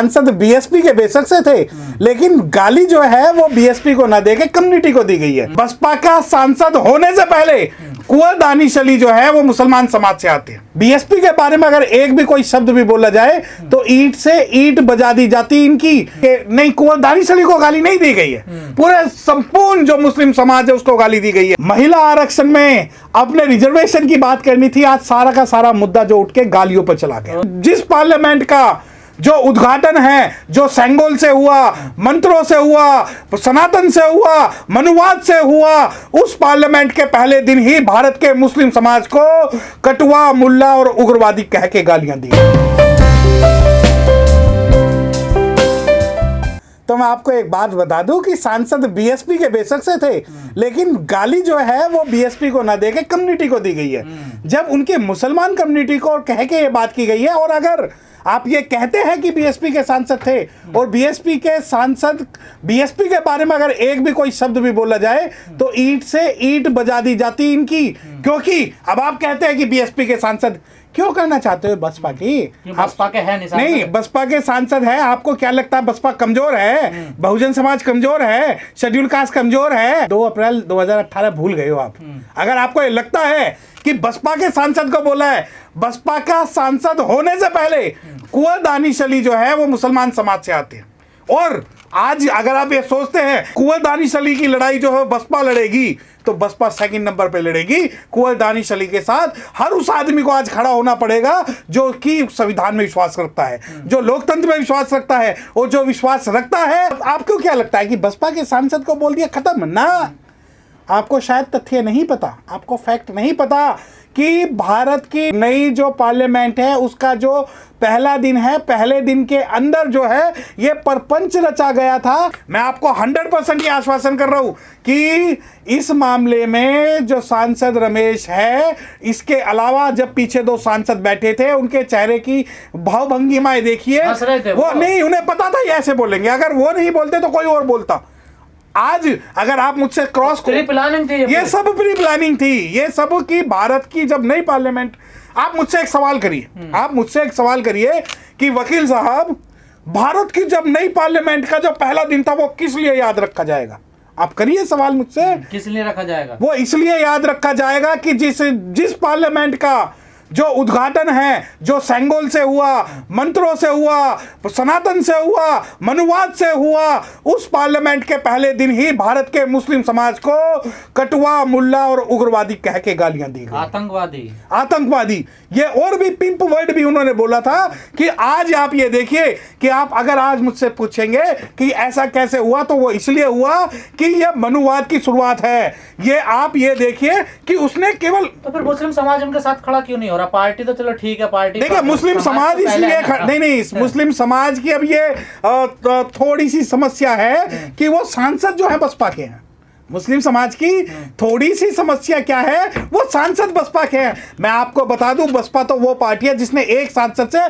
सांसद बीएसपी के बेशक से थे, लेकिन गाली जो है वो बीएसपी को ना देके कम्युनिटी को दी गई है। बसपा का सांसद होने से पहले कुंवर दानिश अली जो है वो मुसलमान समाज से आते हैं। बीएसपी के बारे में अगर एक भी कोई शब्द भी बोला जाए तो ईंट से ईंट बजा दी जाती इनकी। नहीं, कुंवर दानिश अली को गाली नहीं दी गई है, पूरे संपूर्ण जो मुस्लिम समाज है उसको गाली दी गई है। महिला आरक्षण में अपने रिजर्वेशन की बात करनी थी, आज सारा का सारा मुद्दा जो उठ के गालियों पर चला गया। जिस पार्लियामेंट का जो उद्घाटन है, जो सेंगोल से हुआ, मंत्रों से हुआ, सनातन से हुआ, मनुवाद से हुआ, उस पार्लियामेंट के पहले दिन ही भारत के मुस्लिम समाज को कटुआ, मुल्ला और उग्रवादी कह के गालियां दी। तो मैं आपको एक बात बता दूं कि सांसद बीएसपी के बेशक से थे, लेकिन गाली जो है वो बीएसपी को ना देके कम्युनिटी को दी गई है। जब उनके मुसलमान कम्युनिटी को कह के ये बात की गई है, और अगर आप ये कहते हैं कि बीएसपी के सांसद थे और बीएसपी के बारे में अगर एक भी कोई शब्द भी बोला जाए तो ईंट से ईंट बजा दी जाती इनकी। क्योंकि अब आप कहते हैं कि बीएसपी के सांसद क्यों करना चाहते हो बसपा की? बसपा के है नहीं, बसपा के सांसद है। आपको क्या लगता है बसपा कमजोर है? बहुजन समाज कमजोर है? शेड्यूल कास्ट कमजोर है? 2 अप्रैल 2018 भूल गए हो आप। अगर आपको ये लगता है कि बसपा के सांसद को बोला है, बसपा का सांसद होने से पहले कुंवर दानिश अली जो है वो मुसलमान समाज से आते हैं। और आज अगर आप ये सोचते हैं कुंवर दानिश अली की लड़ाई जो है बसपा लड़ेगी, तो बसपा सेकंड नंबर पे लड़ेगी। कुंवर दानिश अली के साथ हर उस आदमी को आज खड़ा होना पड़ेगा जो कि संविधान में विश्वास रखता है, जो लोकतंत्र में विश्वास रखता है, और जो विश्वास रखता है। आपको क्या लगता है कि बसपा के सांसद को बोल दिया खत्म? ना, आपको शायद तथ्य नहीं पता, आपको फैक्ट नहीं पता कि भारत की नई जो पार्लियामेंट है उसका जो पहला दिन है, पहले दिन के अंदर जो है ये परपंच रचा गया था। मैं आपको 100% ये आश्वासन कर रहा हूं कि इस मामले में जो सांसद रमेश है, इसके अलावा जब पीछे 2 सांसद बैठे थे उनके चेहरे की भावभंगिमाएं देखिए, वो नहीं, उन्हें पता था ये ऐसे बोलेंगे। अगर वो नहीं बोलते तो कोई और बोलता। आज अगर आप मुझसे क्रॉस प्री प्लानिंग थी, ये सब प्री प्लानिंग थी, ये सब की भारत की जब नई पार्लियामेंट। आप मुझसे एक सवाल करिए, कि वकील साहब, भारत की जब नई पार्लियामेंट का जो पहला दिन था वो किस लिए याद रखा जाएगा? आप करिए सवाल मुझसे। किस लिए रखा जाएगा? वो इसलिए याद रखा जाएगा कि जिस पार्लियामेंट का जो उद्घाटन है, जो सेंगोल से हुआ, मंत्रों से हुआ, सनातन से हुआ, मनुवाद से हुआ, उस पार्लियामेंट के पहले दिन ही भारत के मुस्लिम समाज को कटुआ, मुल्ला और उग्रवादी कह के गालियां दी गई। आतंकवादी ये और भी पिंप वर्ड भी उन्होंने बोला था। कि आज आप ये देखिए कि आप अगर आज मुझसे पूछेंगे कि ऐसा कैसे हुआ, तो वो इसलिए हुआ कि ये मनुवाद की शुरुआत है। ये आप ये देखिए कि उसने केवल, तो फिर मुस्लिम समाज उनके साथ खड़ा क्यों नहीं हो रहा? पार्टी तो चलो ठीक है, पार्टी देखिए मुस्लिम समाज इसलिए नहीं, मुस्लिम समाज की अब ये थोड़ी सी समस्या है कि वो सांसद जो है बसपा के हैं। मुस्लिम समाज की थोड़ी सी समस्या क्या है, वो सांसद बसपा के हैं। मैं आपको बता दूं, बसपा तो वो पार्टी है जिसने एक सांसद से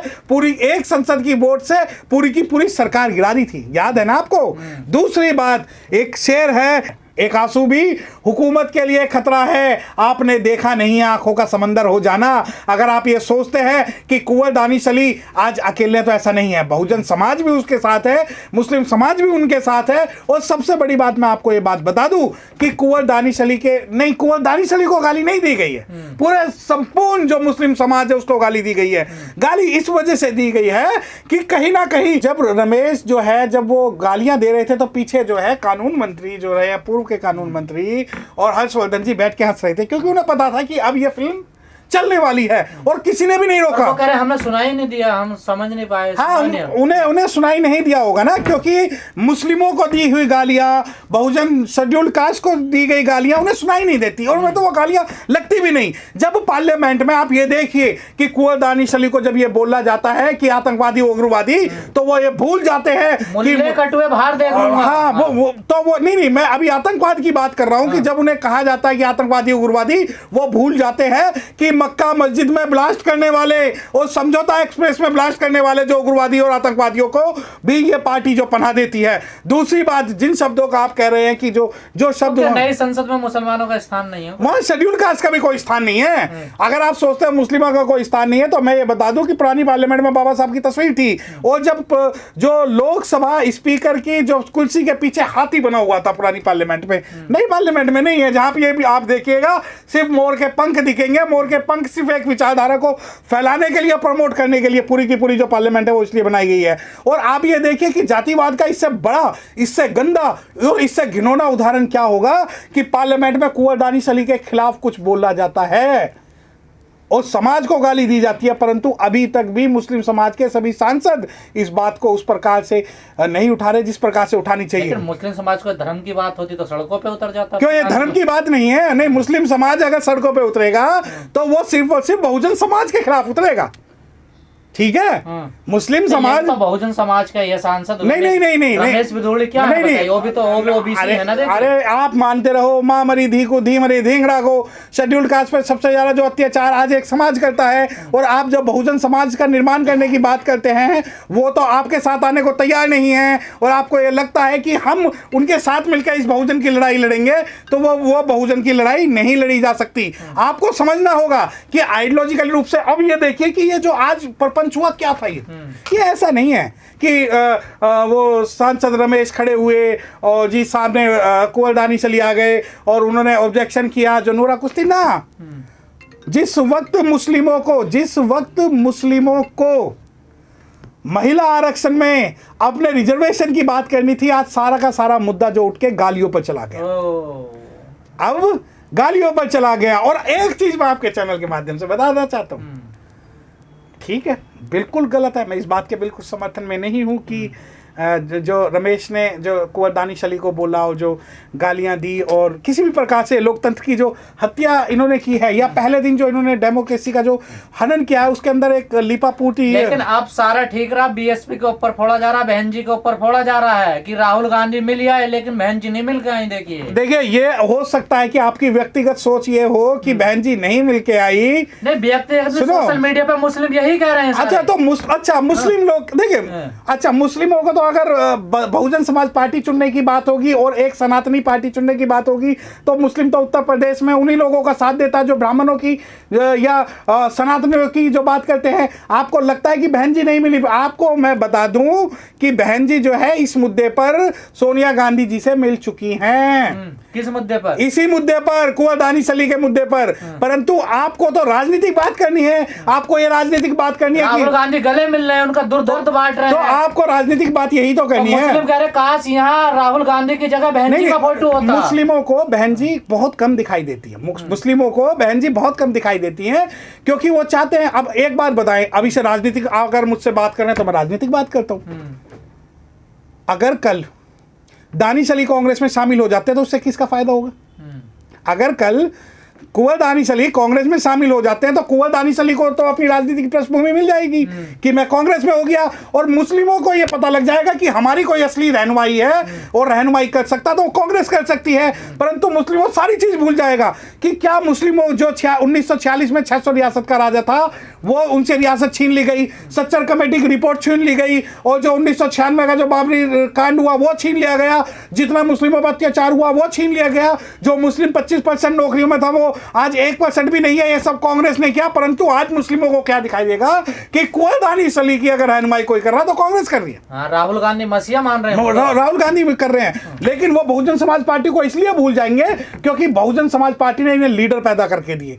एक संसद की वोट से पूरी की पूरी सरकार गिरा दी थी, याद है ना आपको? दूसरी बात, एक शेर है, एक आंसू भी हुकूमत के लिए खतरा है, आपने देखा नहीं आंखों का समंदर हो जाना। अगर आप ये सोचते हैं कि कुंवर दानिश अली आज अकेले, तो ऐसा नहीं है। बहुजन समाज भी उसके साथ है, मुस्लिम समाज भी उनके साथ है। और सबसे बड़ी बात, मैं आपको ये बात बता दूं कि कुंवर दानिश अली को गाली नहीं दी गई है, पूरे संपूर्ण जो मुस्लिम समाज है उसको गाली दी गई है। गाली इस वजह से दी गई है कि कहीं ना कहीं जब रमेश जो है, जब वो गालियां दे रहे थे, तो पीछे जो है कानून मंत्री जो रहे, पूर्व के कानून मंत्री और हर्षवर्धन जी बैठ के हंस रहे थे, क्योंकि उन्हें पता था कि अब यह फिल्म चलने वाली है और किसी ने भी नहीं रोका। वो कह रहे हमने सुनाई नहीं दिया, हम समझ नहीं पाए। हाँ, उन्हें सुनाई नहीं दिया होगा ना, क्योंकि मुस्लिमों को दी हुई गालियां, बहुजन शेड्यूल कास्ट को दी गई गालियां उन्हें सुनाई नहीं देती, और उन्हें तो वो गालियां लगती भी नहीं। जब पार्लियामेंट में आप ये देखिए कि कुंवर दानिश अली को जब ये बोला जाता है कि आतंकवादी, उग्रवादी, तो वो ये भूल जाते हैं कि कटुए बाहर देख। हाँ, वो नहीं, मैं अभी आतंकवाद की बात कर रहा हूँ कि जब उन्हें कहा जाता है कि आतंकवादी, उग्रवादी, वो भूल जाते हैं कि मक्का मस्जिद में ब्लास्ट करने वाले और समझौता एक्सप्रेस में ब्लास्ट करने वाले जो उग्रवादी और आतंकवादियों को भी ये पार्टी जो पनाह देती है। दूसरी बात, जिन शब्दों का आप कह रहे हैं कि जो शब्द नई संसद में मुसलमानों का स्थान नहीं है, वहां शेड्यूल कास्ट का भी कोई स्थान नहीं है। अगर आप सोचते हैं मुस्लिमों का कोई स्थान नहीं है, तो मैं ये बता दूं कि पुरानी पार्लियामेंट में बाबा साहब की तस्वीर थी, और जब जो लोकसभा स्पीकर की जो कुर्सी के पीछे हाथी बना हुआ था पुरानी पार्लियामेंट में, नई पार्लियामेंट में नहीं है, जहां पे ये भी आप देखिएगा सिर्फ मोर के पंख दिखेंगे। मोर के पंख सिर्फ एक विचारधारा को फैलाने के लिए, प्रमोट करने के लिए पूरी की पूरी जो पार्लियामेंट है वो इसलिए बनाई गई है। और आप ये देखिए कि जातिवाद का इससे बड़ा, इससे गंदा और इससे घिनौना उदाहरण क्या होगा कि पार्लियामेंट में कुंवर दानिश अली के खिलाफ कुछ बोला जाता है और समाज को गाली दी जाती है, परंतु अभी तक भी मुस्लिम समाज के सभी सांसद इस बात को उस प्रकार से नहीं उठा रहे जिस प्रकार से उठानी चाहिए। लेकिन मुस्लिम समाज को धर्म की बात होती तो सड़कों पे उतर जाता। क्यों? ये धर्म की बात नहीं है। नहीं, मुस्लिम समाज अगर सड़कों पे उतरेगा तो वो सिर्फ और सिर्फ बहुजन समाज के खिलाफ उतरेगा, ठीक है? मुस्लिम समाज तो बहुजन समाज का ये सांसद नहीं रमेश बिधूड़ी क्या है? वो भी तो ओबीसी है ना। अरे आप मानते रहो, माँ मरी धी को धी मरी धिंगड़ा को, शेड्यूल कास्ट पे सबसे ज्यादा जो अत्याचार आज एक समाज करता है, और आप जब बहुजन समाज का निर्माण करने की बात करते हैं वो तो आपके साथ आने को तैयार नहीं है, और आपको ये लगता है कि हम उनके साथ मिलकर इस बहुजन की लड़ाई लड़ेंगे, तो वो बहुजन की लड़ाई नहीं लड़ी जा सकती। आपको समझना होगा कि आइडियोलॉजिकल रूप से, अब ये देखिए कि ये जो आज प्रपंच हुआ क्या था, ये ऐसा नहीं है कि वो सांसद रमेश खड़े हुए और जी सामने कुंवर दानिश अली आ गए और उन्होंने ऑब्जेक्शन किया जो नूरा कुश्ती ना। जिस वक्त मुस्लिमों को महिला आरक्षण में अपने रिजर्वेशन की बात करनी थी, आज सारा का सारा मुद्दा जो उठ के गालियों पर चला गया। अब गालियों पर चला गया। और एक चीज मैं आपके चैनल के माध्यम से बताना चाहता हूं, ठीक है, बिल्कुल गलत है, मैं इस बात के बिल्कुल समर्थन में नहीं हूं कि जो रमेश ने जो कुंवर दानिश अली को बोला और जो गालियां दी और किसी भी प्रकार से लोकतंत्र की जो हत्या इन्होंने की है, या पहले दिन जो इन्होंने डेमोक्रेसी का जो हनन किया है उसके अंदर एक लिपापूटी। लेकिन अब सारा ठीक रहा, बीएसपी के ऊपर फोड़ा जा रहा, बहन जी के ऊपर फोड़ा जा रहा है कि राहुल गांधी मिल आए लेकिन बहन जी नहीं मिल के आई। देखिए ये हो सकता है कि आपकी व्यक्तिगत सोच ये हो कि बहन जी नहीं मिल के आई। नहीं, व्यक्तिगत सोशल मीडिया पे मुस्लिम यही कह रहे हैं। अच्छा तो मुस्लिम लोग देखिए, अच्छा मुस्लिमों को तो अगर बहुजन समाज पार्टी चुनने की बात होगी और एक सनातनी पार्टी चुनने की बात होगी तो मुस्लिम तो उत्तर प्रदेश में उन्हीं लोगों का साथ देता है जो ब्राह्मणों की या सनातनियों की जो बात करते हैं। आपको लगता है कि बहन जी नहीं मिली, आपको मैं बता दूं कि बहन जी जो है इस मुद्दे पर सोनिया गांधी जी से मिल चुकी हैं। किस मुद्दे पर? इसी मुद्दे पर, कुंवर दानिश अली के मुद्दे पर। परंतु आपको तो राजनीतिक बात करनी है, आपको ये राजनीतिक बात करनी है। राहुल गांधी गले मिल रहे हैं, उनका दर्द बांट रहे हैं, तो आपको राजनीतिक बात यही तो करनी है। मुस्लिम कह रहे काश यहाँ राहुल गांधी की जगह बहन जी का फोटो होता। मुस्लिमों को बहन जी बहुत कम दिखाई देती है, मुस्लिमों को बहन जी बहुत कम दिखाई देती है क्योंकि वो चाहते हैं। अब एक बात बताएं, अभी से राजनीतिक अगर मुझसे बात करें तो मैं राजनीतिक बात करता हूं। अगर कल दानिश अली कांग्रेस में शामिल हो जाते हैं तो उससे किसका फायदा होगा? अगर कल कुंवर दानिश अली कांग्रेस में शामिल हो जाते हैं तो कुंवर दानिश अली को तो अपनी राजनीतिक पृष्ठभूमि मिल जाएगी कि मैं कांग्रेस में हो गया, और मुस्लिमों को यह पता लग जाएगा कि हमारी कोई असली रहनुमाई है और रहनुमाई कर सकता तो कांग्रेस कर सकती है। परंतु मुस्लिमों सारी चीज भूल जाएगा कि क्या मुस्लिमों जो 1946 में 600 रियासत का राजा था वो उनसे रियासत छीन ली गई, सच्चर कमेटी की रिपोर्ट छीन ली गई, और जो 1996 का जो बाबरी कांड हुआ वो छीन लिया गया, जितना मुस्लिमों पर अत्याचार हुआ वो छीन लिया गया, जो मुस्लिम 25% नौकरियों में था वो आज 1% भी नहीं है। ये सब कांग्रेस ने किया। परंतु आज मुस्लिमों को क्या दिखाई देगा कि कुंवर दानिश अली की अगर रहनुमाई कोई कर रहा तो कांग्रेस कर रही है। राहुल गांधी मसीहा मान रहे हैं, राहुल गांधी भी कर रहे हैं, लेकिन वो बहुजन समाज पार्टी को इसलिए भूल जाएंगे क्योंकि बहुजन समाज पार्टी ने इन्हें लीडर पैदा करके दिए।